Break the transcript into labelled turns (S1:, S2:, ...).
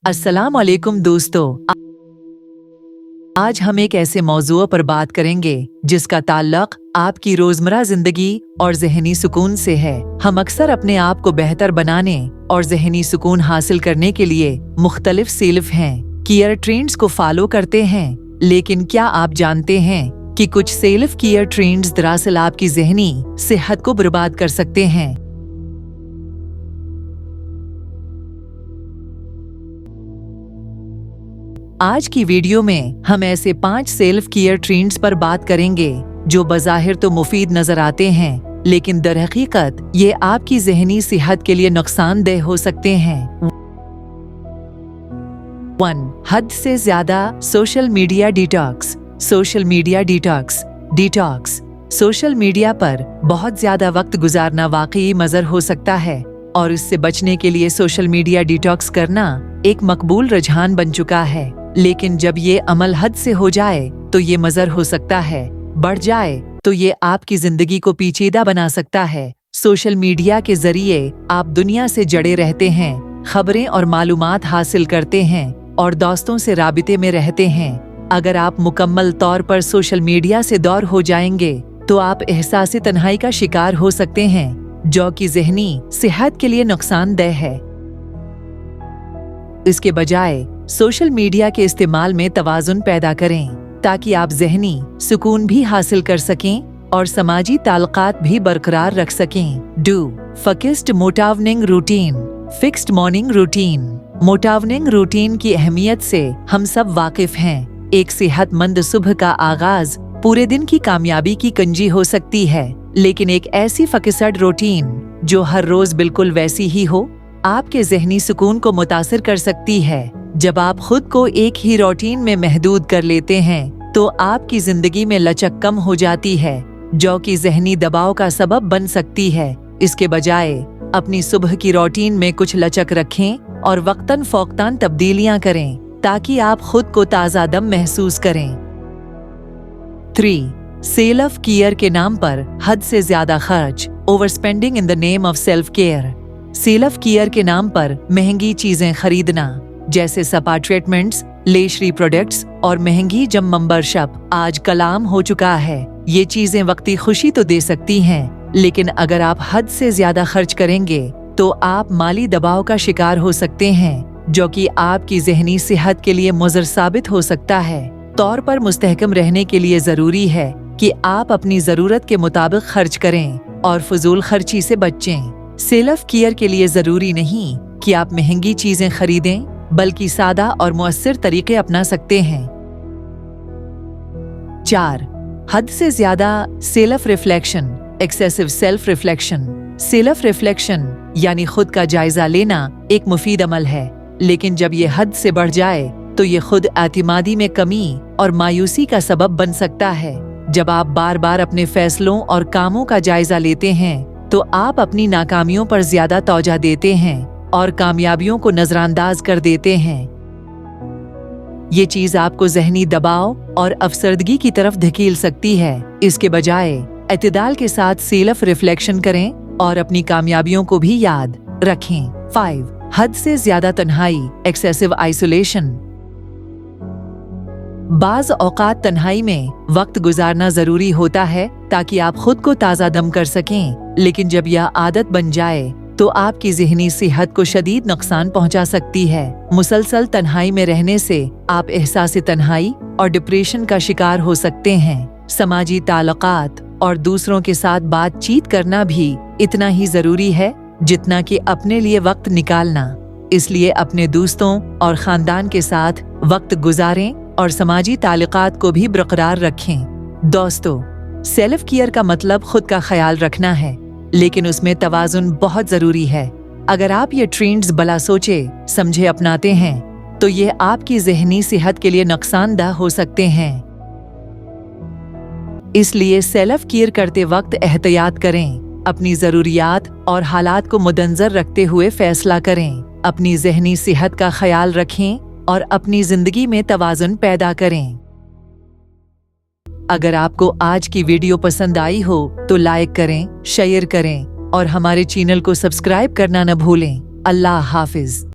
S1: अस्सलाम वालेकुम दोस्तों, आज हम एक ऐसे मौजू पर बात करेंगे जिसका ताल्लुक आपकी रोजमर्रा जिंदगी और ज़हनी सुकून से है। हम अक्सर अपने आप को बेहतर बनाने और ज़हनी सुकून हासिल करने के लिए मुख्तलिफ सेल्फ केयर ट्रेंड्स को फॉलो करते हैं, लेकिन क्या आप जानते हैं कि कुछ सेल्फ केयर ट्रेंड्स दरअसल आपकी ज़हनी सेहत को बर्बाद कर सकते हैं। आज की वीडियो में हम ऐसे 5 सेल्फ केयर ट्रेंड्स पर बात करेंगे जो बज़ाहिर तो मुफीद नजर आते हैं, लेकिन दरहकीकत ये आपकी ज़हनी सेहत के लिए नुकसानदेह हो सकते हैं। 1. हद से ज्यादा social media detox. Social media detox social media पर बहुत ज्यादा वक्त गुजारना वाकई मज़र हो सकता है, और इससे बचने के लिए सोशल मीडिया डिटॉक्स करना एक मकबूल रुझान बन चुका है। लेकिन जब ये अमल हद से हो जाए तो ये मज़र हो सकता है, बढ़ जाए तो ये आपकी जिंदगी को पेचीदा बना सकता है। सोशल मीडिया के जरिए आप दुनिया से जड़े रहते हैं, खबरें और मालूमात हासिल करते हैं और दोस्तों से राबिते में रहते हैं। अगर आप मुकम्मल तौर पर सोशल मीडिया से दूर हो जाएंगे तो आप एहसास तन्हाई का शिकार हो सकते हैं, जो कि ज़हनी सेहत के लिए नुकसानदेह है। इसके बजाय सोशल मीडिया के इस्तेमाल में तवाज़ुन पैदा करें ताकि आप ज़हनी सुकून भी हासिल कर सकें और समाजी ताल्लुकात भी बरकरार रख सकें। 2. Fixed morning routine. Fixed morning routine. Morning routine की अहमियत से हम सब वाकिफ हैं। एक सेहतमंद सुबह का आगाज पूरे दिन की कामयाबी की कुंजी हो सकती है, लेकिन एक ऐसी फिक्स्ड रूटीन जो हर रोज बिल्कुल वैसी ही हो आपके ज़हनी सुकून को मुतासिर कर सकती है। जब आप खुद को एक ही रूटीन में महदूद कर लेते हैं तो आपकी जिंदगी में लचक कम हो जाती है, जो कि ज़हनी दबाव का सबब बन सकती है। इसके बजाय अपनी सुबह की रूटीन में कुछ लचक रखें और वक्तन फ़ौक्तन तब्दीलियां करें ताकि आप खुद को ताज़ा दम महसूस करें। 3. सेल्फ केयर के नाम पर हद से ज्यादा खर्च। Over spending in the name of self care. Self care के नाम पर महंगी चीजें खरीदना, जैसे स्पा ट्रीटमेंट्स, लेशरी प्रोडक्ट्स और महंगी जिम मेंबरशिप आज कलाम हो चुका है। ये चीजें वक्ती खुशी तो दे सकती हैं, लेकिन अगर आप हद से ज्यादा खर्च करेंगे तो आप माली दबाव का शिकार हो सकते हैं, जो कि आपकी ज़हनी सेहत के लिए मुज़र साबित हो सकता है। तौर पर मुस्तहकम रहने के लिए जरूरी है कि आप अपनी जरूरत के मुताबिक खर्च करें और फजूल खर्ची से बचें। सेल्फ केयर के लिए जरूरी नहीं कि आप महंगी चीजें खरीदें, बल्कि सादा और मुअस्सर तरीके अपना सकते हैं। 4. हद से ज्यादा self reflection. Excessive self reflection. Self reflection यानी खुद का जायजा लेना एक मुफीद अमल है, लेकिन जब ये हद से बढ़ जाए तो ये खुद एतमादी में कमी और मायूसी का सबब बन सकता है। जब आप बार बार अपने फैसलों और कामों का जायजा लेते हैं तो आप अपनी नाकामियों पर ज्यादा तवज्जो देते हैं और कामयाबियों को नजरअंदाज कर देते हैं। ये चीज आपको ज़हनी दबाव और अफसरदगी की तरफ धकेल सकती है। इसके बजाय एतदाल के साथ सेल्फ रिफ्लेक्शन करें और अपनी कामयाबियों को भी याद रखें। 5. हद से ज्यादा तन्हाई। Excessive isolation. बाज़ औक़ात तन्हाई में वक्त गुजारना जरूरी होता है ताकि आप खुद को ताज़ा दम कर सकें, लेकिन जब यह आदत बन जाए तो आपकी ज़हनी सेहत को शदीद नुकसान पहुंचा सकती है। मुसलसल तन्हाई में रहने से आप एहसास तन्हाई और डिप्रेशन का शिकार हो सकते हैं। समाजी ताल्लुकात और दूसरों के साथ बातचीत करना भी इतना ही जरूरी है जितना कि अपने लिए वक्त निकालना। इसलिए अपने दोस्तों और खानदान के साथ वक्त गुजारें और समाजी ताल्लुकात को भी बरकरार रखें। दोस्तों, सेल्फ केयर का मतलब खुद का ख्याल रखना है, लेकिन उसमें तवाज़ुन बहुत जरूरी है। अगर आप ये ट्रेंड्स भला सोचे समझे अपनाते हैं तो ये आपकी ज़हनी सेहत के लिए नुकसानदेह हो सकते हैं। इसलिए सेल्फ केयर करते वक्त एहतियात करें, अपनी ज़रूरियात और हालात को मद्देनज़र रखते हुए फैसला करें, अपनी ज़हनी सेहत का ख्याल रखें और अपनी जिंदगी में तवाज़ुन पैदा करें। अगर आपको आज की वीडियो पसंद आई हो तो लाइक करें, शेयर करें और हमारे चैनल को सब्सक्राइब करना न भूलें। अल्लाह हाफिज।